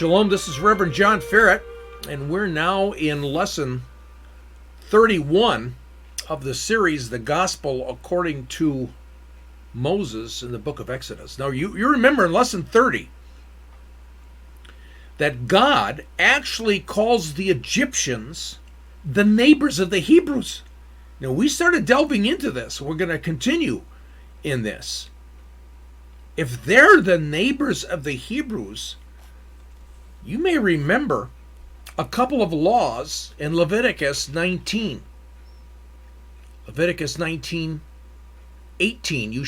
Shalom, this is Reverend John Ferret, and we're now in lesson 31 of the series, The Gospel According to Moses in the book of Exodus. Now, you remember in lesson 30 that God actually calls the Egyptians the neighbors of the Hebrews. Now, we started delving into this. We're going to continue in this. If they're the neighbors of the Hebrews, you may remember a couple of laws in Leviticus 19. Leviticus 19:18. You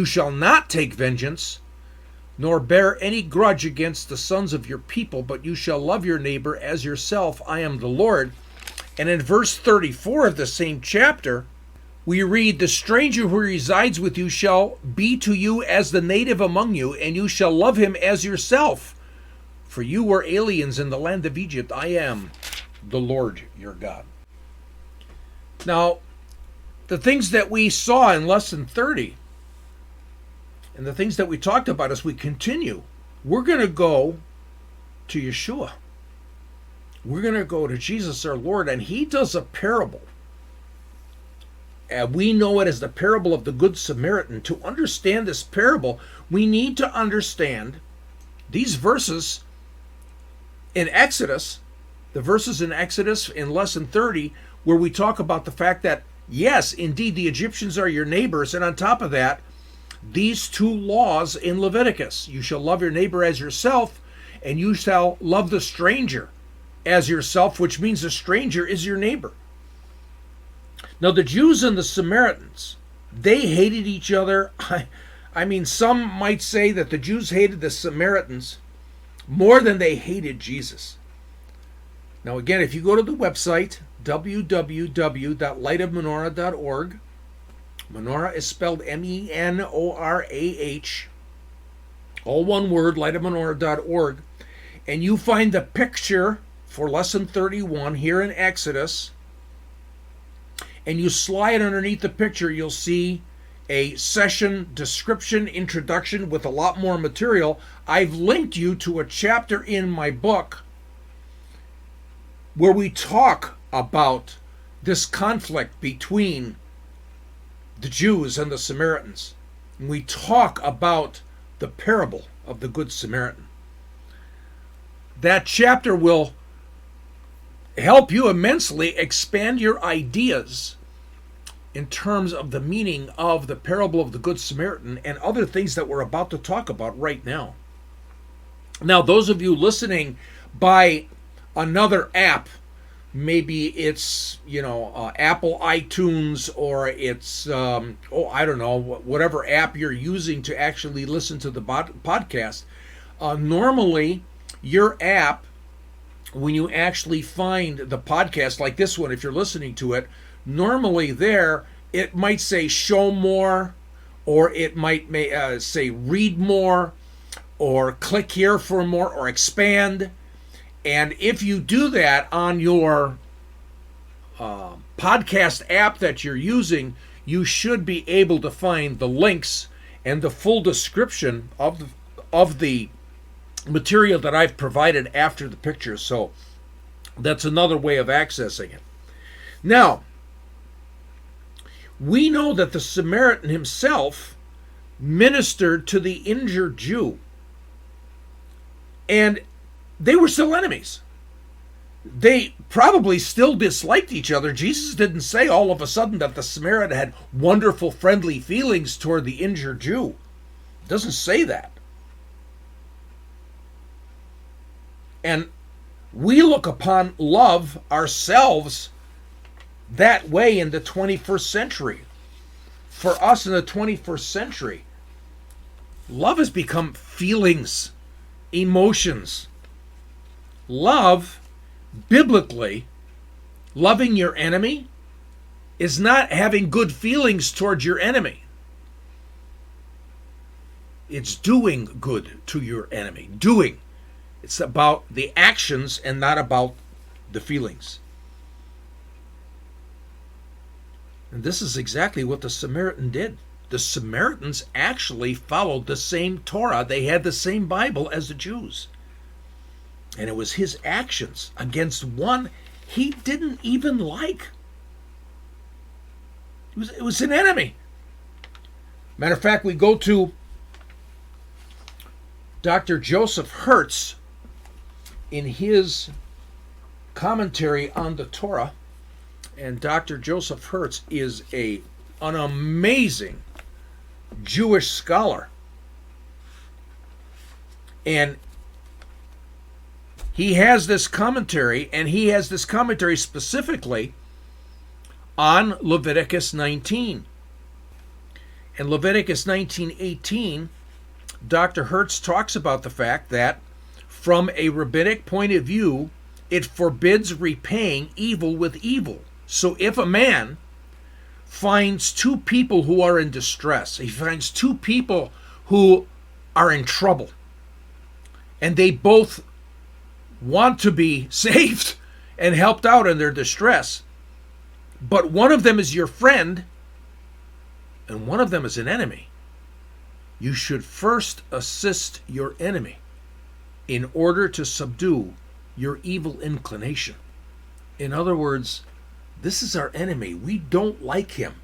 shall not take vengeance, nor bear any grudge against the sons of your people, but you shall love your neighbor as yourself. I am the Lord. And in verse 34 of the same chapter, we read, the stranger who resides with you shall be to you as the native among you, and you shall love him as yourself. For you were aliens in the land of Egypt. I am the Lord your God. Now, the things that we saw in lesson 30 and the things that we talked about as we continue, we're going to go to Yeshua. We're going to go to Jesus our Lord, and he does a parable. And we know it as the parable of the Good Samaritan. To understand this parable, we need to understand these verses in Exodus, the verses in Exodus in lesson 30, where we talk about the fact that, yes, indeed, the Egyptians are your neighbors, and on top of that, these two laws in Leviticus. You shall love your neighbor as yourself, and you shall love the stranger as yourself, which means the stranger is your neighbor. Now, the Jews and the Samaritans, they hated each other. I mean, some might say that the Jews hated the Samaritans more than they hated Jesus. Now, again, if you go to the website, www.lightofmenorah.org, Menorah is spelled Menorah, all one word, lightofmenorah.org, and you find the picture for lesson 31 here in Exodus, and you slide underneath the picture, you'll see a session description introduction with a lot more material. I've linked you to a chapter in my book where we talk about this conflict between the Jews and the Samaritans. And we talk about the parable of the Good Samaritan. That chapter will help you immensely expand your ideas in terms of the meaning of the parable of the Good Samaritan and other things that we're about to talk about right now. Now, those of you listening by another app, maybe it's, Apple iTunes, or it's, whatever app you're using to actually listen to the podcast. Normally, your app, when you actually find the podcast like this one, if you're listening to it, normally there, it might say show more, or it might say read more, or click here for more, or expand. And if you do that on your podcast app that you're using, you should be able to find the links and the full description of the material that I've provided after the picture. So that's another way of accessing it. Now, we know that the Samaritan himself ministered to the injured Jew, and they were still enemies. They probably still disliked each other. Jesus didn't say all of a sudden that the Samaritan had wonderful, friendly feelings toward the injured Jew. It doesn't say that. And we look upon love ourselves that way in the 21st century. For us in the 21st century, love has become feelings, emotions. Love, biblically, loving your enemy is not having good feelings towards your enemy. It's doing good to your enemy. Doing. It's about the actions and not about the feelings. And this is exactly what the Samaritan did. The Samaritans actually followed the same Torah. They had the same Bible as the Jews. And it was his actions against one he didn't even like. It was an enemy. Matter of fact, we go to Dr. Joseph Hertz in his commentary on the Torah. And Dr. Joseph Hertz is an amazing Jewish scholar. And he has this commentary, and he has this commentary specifically on Leviticus 19. In Leviticus 19:18, Dr. Hertz talks about the fact that from a rabbinic point of view, it forbids repaying evil with evil. So if a man finds two people who are in distress, he finds two people who are in trouble, and they both want to be saved and helped out in their distress, but one of them is your friend and one of them is an enemy, you should first assist your enemy in order to subdue your evil inclination. In other words, this is our enemy. We don't like him.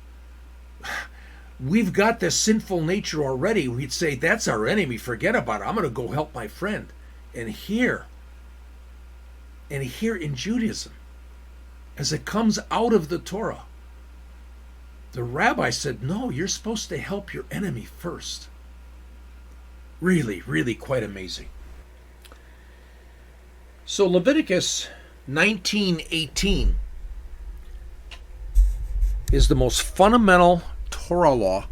We've got this sinful nature already. We'd say, that's our enemy. Forget about it. I'm going to go help my friend. And here in Judaism, as it comes out of the Torah, the rabbi said, no, you're supposed to help your enemy first. Really, really quite amazing. So Leviticus 19:18 is the most fundamental Torah law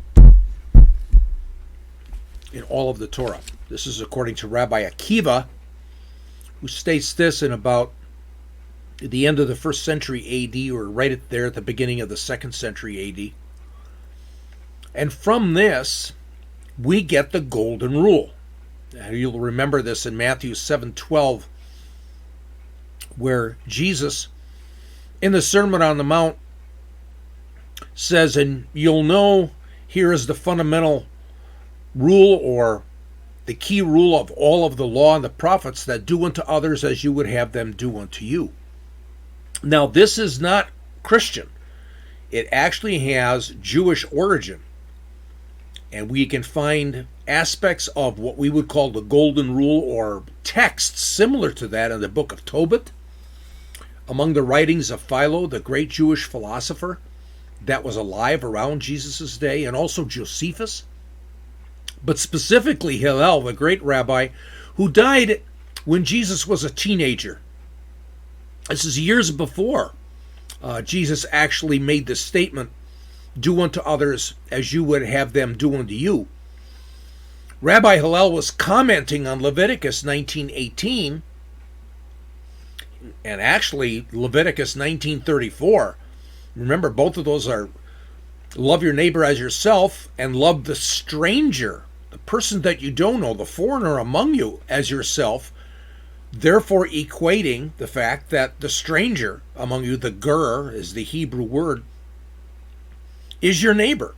in all of the Torah. This is according to Rabbi Akiva, who states this in about the end of the 1st century A.D., or right there at the beginning of the 2nd century A.D. And from this, we get the golden rule. Now, you'll remember this in Matthew 7:12, where Jesus, in the Sermon on the Mount, says, and you'll know, here is the fundamental rule, or the key rule of all of the law and the prophets, that do unto others as you would have them do unto you. Now, this is not Christian. It actually has Jewish origin. And we can find aspects of what we would call the golden rule, or texts similar to that, in the book of Tobit, among the writings of Philo, the great Jewish philosopher that was alive around Jesus' day, and also Josephus. But specifically Hillel, the great rabbi, who died when Jesus was a teenager. This is years before Jesus actually made this statement, do unto others as you would have them do unto you. Rabbi Hillel was commenting on Leviticus 19:18, and actually Leviticus 19:34. Remember, both of those are love your neighbor as yourself and love the stranger, the person that you don't know, the foreigner among you, as yourself, therefore equating the fact that the stranger among you, the ger is the Hebrew word, is your neighbor.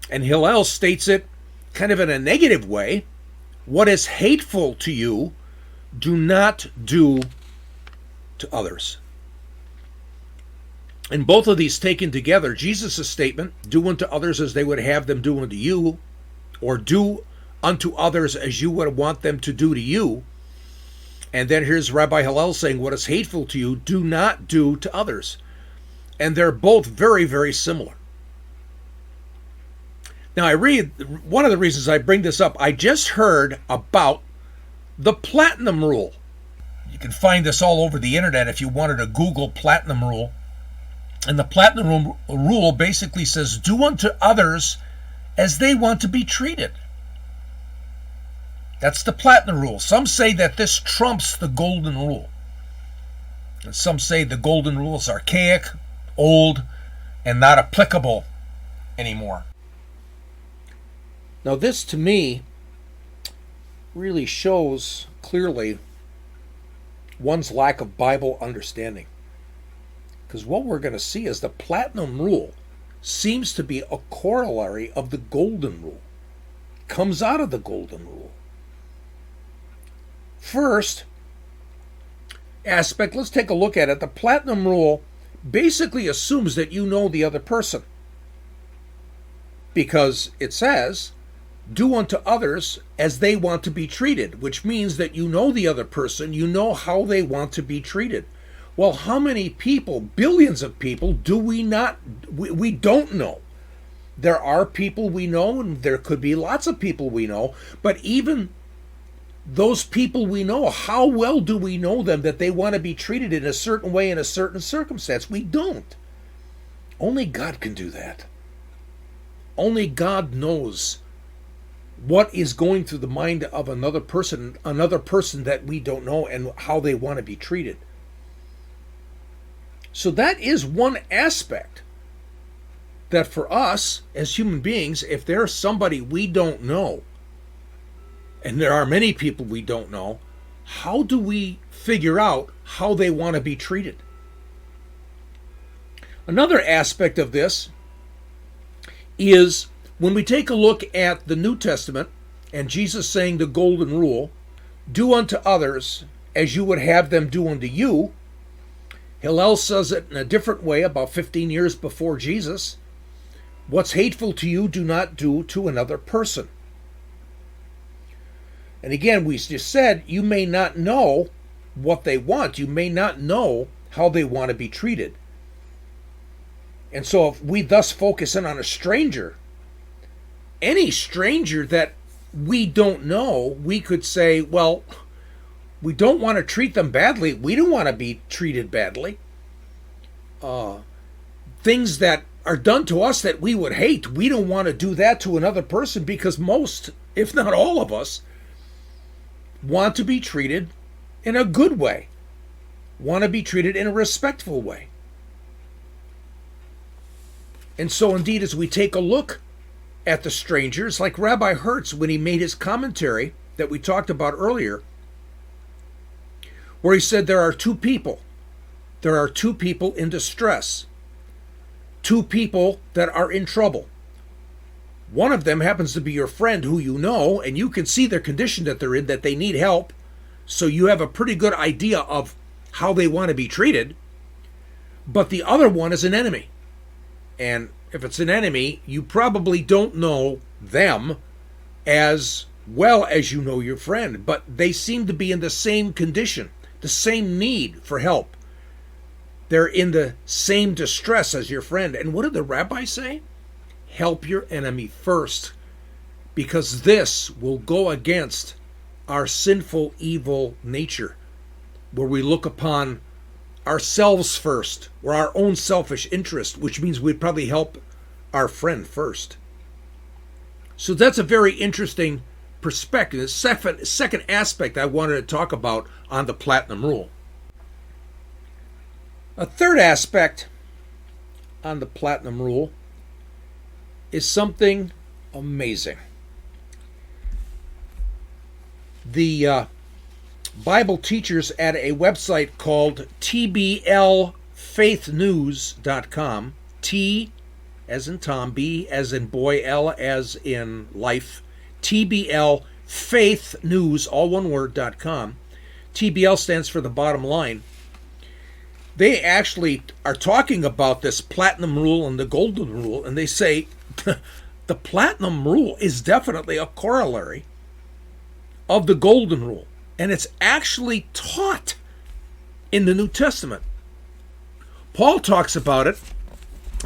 And Hillel states it kind of in a negative way. What is hateful to you, do not do to others. And both of these taken together, Jesus' statement, do unto others as they would have them do unto you, or do unto others as you would want them to do to you. And then here's Rabbi Hillel saying, what is hateful to you, do not do to others. And they're both very, very similar. Now, one of the reasons I bring this up, I just heard about the platinum rule. You can find this all over the internet if you wanted to Google platinum rule. And the platinum rule basically says, do unto others as they want to be treated. That's the platinum rule. Some say that this trumps the golden rule. And some say the golden rule is archaic, old, and not applicable anymore. Now, this to me really shows clearly one's lack of Bible understanding. Because what we're going to see is the platinum rule seems to be a corollary of the golden rule. It comes out of the golden rule. First aspect, let's take a look at it. The platinum rule basically assumes that you know the other person, because it says, do unto others as they want to be treated, which means that you know the other person, you know how they want to be treated. Well, how many people, billions of people, do we not, we don't know? There are people we know, and there could be lots of people we know, but even those people we know, how well do we know them that they want to be treated in a certain way in a certain circumstance? We don't. Only God can do that. Only God knows what is going through the mind of another person that we don't know, and how they want to be treated. So that is one aspect that for us as human beings, if there's somebody we don't know, and there are many people we don't know, how do we figure out how they want to be treated? Another aspect of this is when we take a look at the New Testament and Jesus saying the golden rule, do unto others as you would have them do unto you. Hillel says it in a different way about 15 years before Jesus. What's hateful to you, do not do to another person. And again, we just said, you may not know what they want. You may not know how they want to be treated. And so if we thus focus in on a stranger, any stranger that we don't know, we could say, well, we don't want to treat them badly. We don't want to be treated badly. Things that are done to us that we would hate, we don't want to do that to another person, because most, if not all of us, want to be treated in a good way, want to be treated in a respectful way. And so indeed, as we take a look at the strangers, like Rabbi Hertz, when he made his commentary that we talked about earlier, where he said there are two people. There are two people in distress. Two people that are in trouble. One of them happens to be your friend who you know, and you can see their condition that they're in, that they need help. So you have a pretty good idea of how they want to be treated. But the other one is an enemy. And if it's an enemy, you probably don't know them as well as you know your friend. But they seem to be in the same condition, the same need for help. They're in the same distress as your friend. And what did the rabbi say? Help your enemy first, because this will go against our sinful, evil nature, where we look upon ourselves first, or our own selfish interest, which means we'd probably help our friend first. So that's a very interesting perspective. The second aspect I wanted to talk about on the Platinum Rule. A third aspect on the Platinum Rule is something amazing. The Bible teachers at a website called tblfaithnews.com, T as in Tom, B as in boy, L as in life, tblfaithnews, all one word, .com. TBL stands for the bottom line. They actually are talking about this Platinum Rule and the Golden Rule, and they say the Platinum Rule is definitely a corollary of the Golden Rule, and it's actually taught in the New Testament. Paul talks about it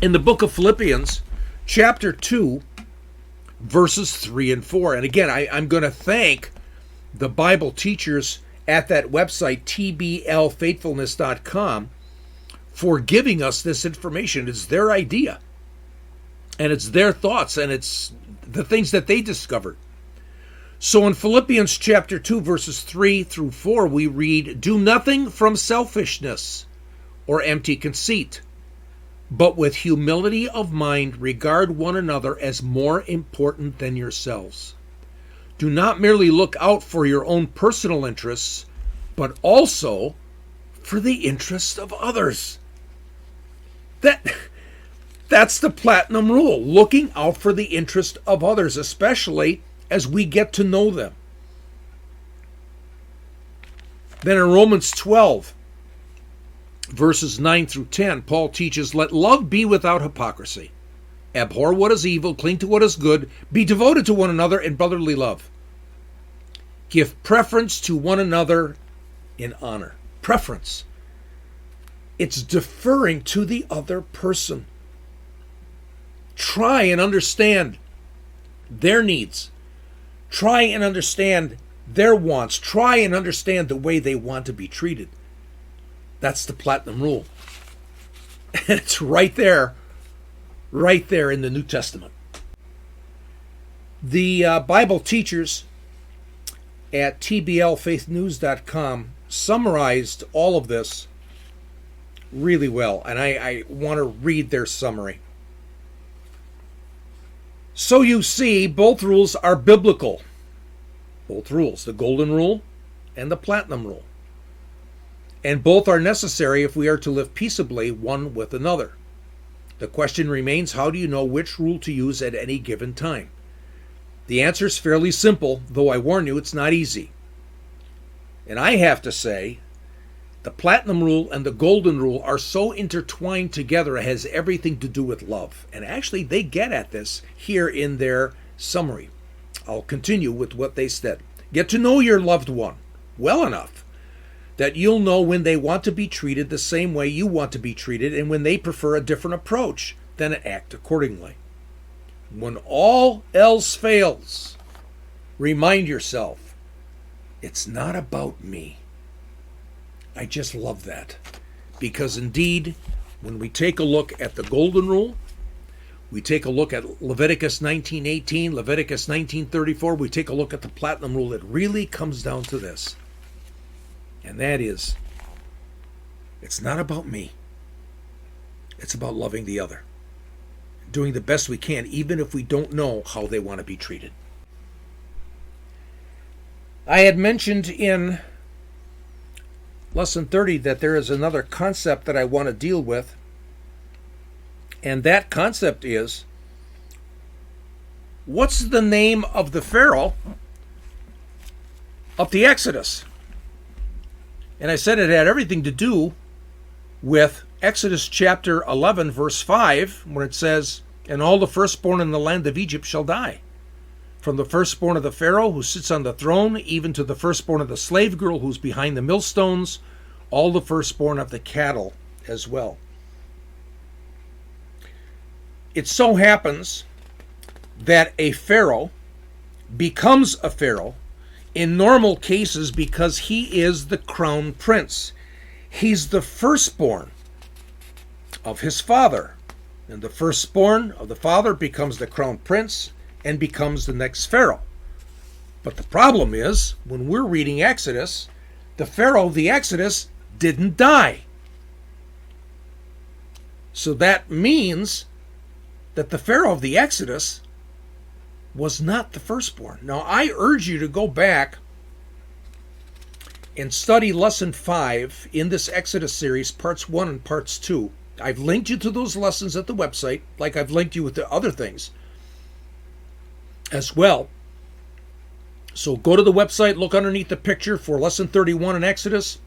in the book of Philippians, chapter 2, verses 3 and 4. And again, I'm going to thank the Bible teachers at that website, tblfaithfulness.com, for giving us this information. It's their idea, and it's their thoughts, and it's the things that they discovered. So in Philippians chapter 2, verses 3 through 4, we read, "Do nothing from selfishness or empty conceit, but with humility of mind regard one another as more important than yourselves. Do not merely look out for your own personal interests, but also for the interests of others." That's the Platinum Rule, looking out for the interest of others, especially as we get to know them. Then in Romans 12, verses 9 through 10, Paul teaches, let love be without hypocrisy. Abhor what is evil, cling to what is good, be devoted to one another in brotherly love. Give preference to one another in honor. Preference. It's deferring to the other person. Try and understand their needs. Try and understand their wants. Try and understand the way they want to be treated. That's the platinum rule. And it's right there in the New Testament. The Bible teachers at tblfaithnews.com summarized all of this really well, and I want to read their summary. So you see, both rules are biblical. Both rules, the golden rule and the platinum rule. And both are necessary if we are to live peaceably one with another. The question remains, how do you know which rule to use at any given time? The answer is fairly simple, though I warn you, it's not easy. And I have to say, the platinum rule and the golden rule are so intertwined together, it has everything to do with love. And actually, they get at this here in their summary. I'll continue with what they said. Get to know your loved one well enough that you'll know when they want to be treated the same way you want to be treated and when they prefer a different approach, then act accordingly. When all else fails, remind yourself, it's not about me. I just love that. Because indeed, when we take a look at the golden rule, we take a look at Leviticus 19:18, Leviticus 19:34, we take a look at the platinum rule, it really comes down to this. And that is, it's not about me. It's about loving the other. Doing the best we can, even if we don't know how they want to be treated. I had mentioned in Lesson 30 that there is another concept that I want to deal with. And that concept is, what's the name of the Pharaoh of the Exodus? And I said it had everything to do with Exodus chapter 11, verse 5, where it says, and all the firstborn in the land of Egypt shall die. From the firstborn of the Pharaoh who sits on the throne, even to the firstborn of the slave girl who's behind the millstones, all the firstborn of the cattle as well. It so happens that a Pharaoh becomes a Pharaoh in normal cases because he is the crown prince. He's the firstborn of his father. And the firstborn of the father becomes the crown prince and becomes the next Pharaoh. But the problem is, when we're reading Exodus, the Pharaoh of the Exodus didn't die. So that means that the Pharaoh of the Exodus was not the firstborn. Now, I urge you to go back and study Lesson 5 in this Exodus series, Parts 1 and Parts 2. I've linked you to those lessons at the website, like I've linked you with the other things as well. So go to the website, look underneath the picture for Lesson 31 in Exodus.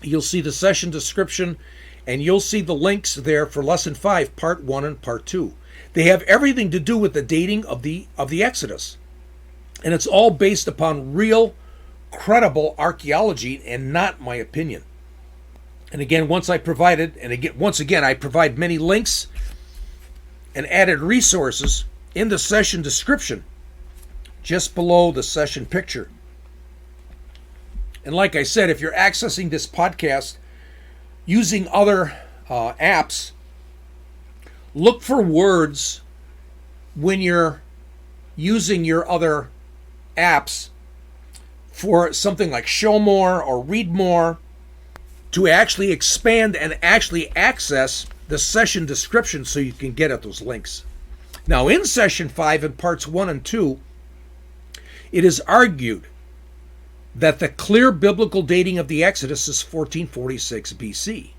You'll see the session description, and you'll see the links there for Lesson 5, Part 1 and Part 2. They have everything to do with the dating of the Exodus. And it's all based upon real, credible archaeology and not my opinion. And again, once again, I provide many links and added resources in the session description just below the session picture. And like I said, if you're accessing this podcast using other apps, look for words when you're using your other apps for something like show more or read more to actually expand and actually access the session description so you can get at those links. Now, in Session 5 in Parts 1 and 2, it is argued that the clear biblical dating of the Exodus is 1446 BC.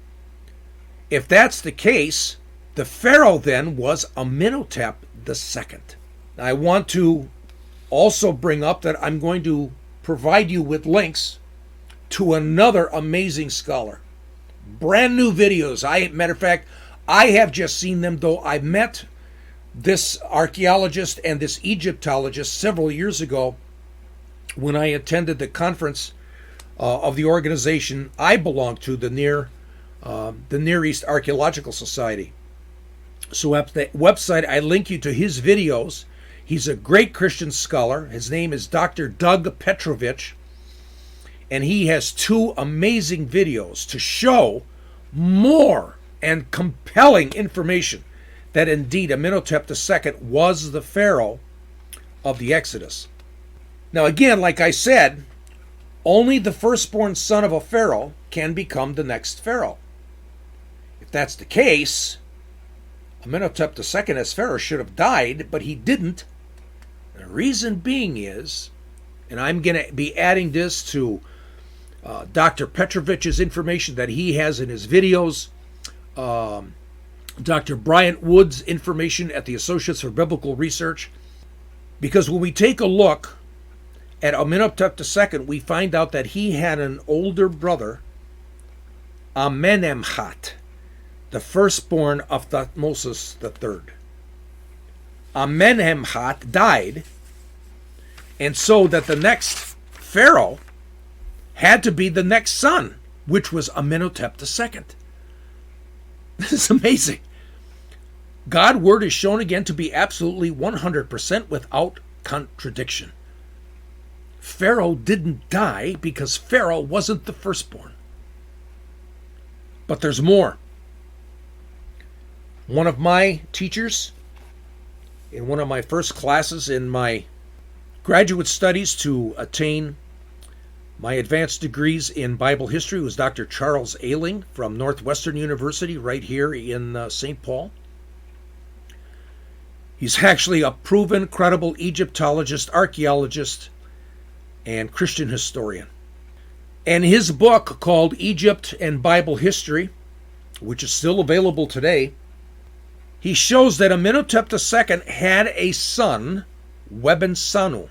If that's the case, the Pharaoh then was Amenhotep II. Now, I want to also bring up that I'm going to provide you with links to another amazing scholar. Brand new videos. Matter of fact, I have just seen them, though I met this archaeologist and this Egyptologist several years ago when I attended the conference of the organization I belong to, the Near East Archaeological Society. So at the website, I link you to his videos. He's a great Christian scholar. His name is Dr. Doug Petrovich, and he has 2 amazing videos to show more and compelling information that indeed Amenhotep II was the Pharaoh of the Exodus. Now again, like I said, only the firstborn son of a Pharaoh can become the next Pharaoh. If that's the case, Amenhotep II as Pharaoh should have died, but he didn't. The reason being is, and I'm going to be adding this to Dr. Petrovich's information that he has in his videos, Dr. Bryant Wood's information at the Associates for Biblical Research, because when we take a look at Amenhotep II, we find out that he had an older brother, Amenemhat, the firstborn of Thutmose III. Amenemhat died, and so that the next Pharaoh had to be the next son, which was Amenhotep II. This is amazing. God's word is shown again to be absolutely 100% without contradiction. Pharaoh didn't die because Pharaoh wasn't the firstborn. But there's more. One of my teachers in one of my first classes in my graduate studies to attain my advanced degrees in Bible history was Dr. Charles Ayling from Northwestern University right here in St. Paul. He's actually a proven, credible Egyptologist, archaeologist, and Christian historian. And his book called Egypt and Bible History, which is still available today, he shows that Amenhotep II had a son, Webensanu.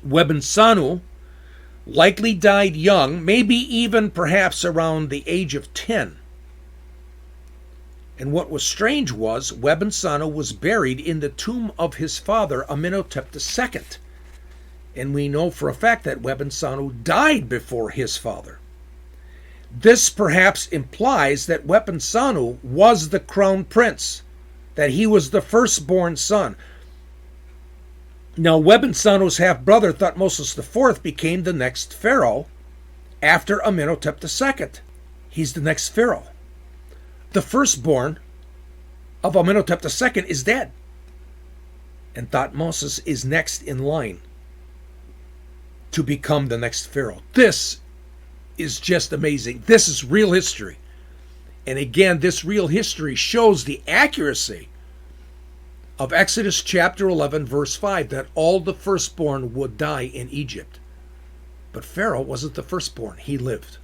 Webensanu likely died young, maybe even perhaps around the age of 10. And what was strange was Webensanu was buried in the tomb of his father, Amenhotep II. And we know for a fact that Webensanu died before his father. This perhaps implies that Webensanu was the crown prince, that he was the firstborn son. Now, Webensanu's half-brother, Thutmose IV, became the next pharaoh after Amenhotep II. He's the next pharaoh. The firstborn of Amenhotep II is dead, and Thutmose is next in line to become the next pharaoh. This is just amazing. This is real history. And again, this real history shows the accuracy of Exodus chapter 11, verse 5, that all the firstborn would die in Egypt. But Pharaoh wasn't the firstborn. He lived.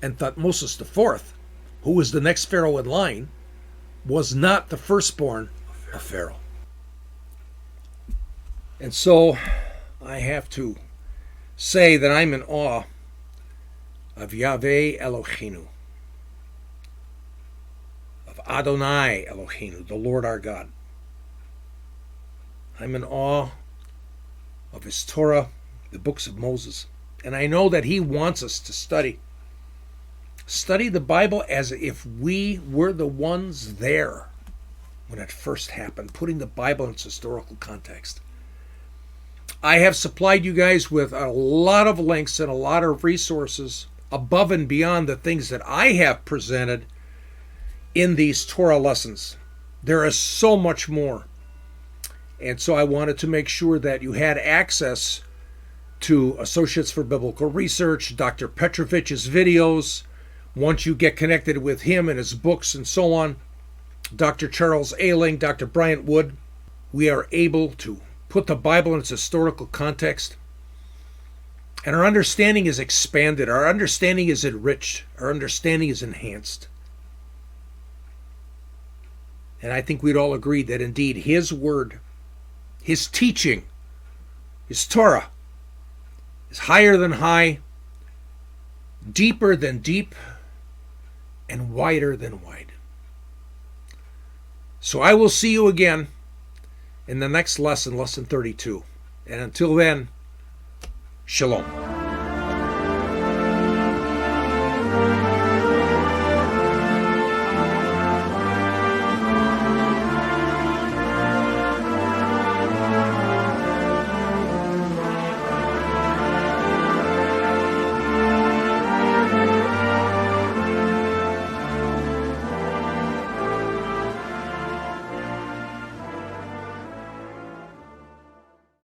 And Thutmose IV, who was the next pharaoh in line, was not the firstborn of Pharaoh. And so I have to say that I'm in awe of Yahweh Eloheinu, of Adonai Eloheinu, the Lord our God. I'm in awe of his Torah, the books of Moses. And I know that he wants us to study the Bible as if we were the ones there when it first happened, putting the Bible in its historical context. I have supplied you guys with a lot of links and a lot of resources above and beyond the things that I have presented in these Torah lessons. There is so much more. And so I wanted to make sure that you had access to Associates for Biblical Research, Dr. Petrovich's videos. Once you get connected with him and his books and so on, Dr. Charles Ayling, Dr. Bryant Wood, we are able to put the Bible in its historical context. And our understanding is expanded. Our understanding is enriched. Our understanding is enhanced. And I think we'd all agree that indeed his word, his teaching, his Torah, is higher than high deeper than deep, and wider than wide. So I will see you again in the next lesson, lesson 32. And until then, shalom.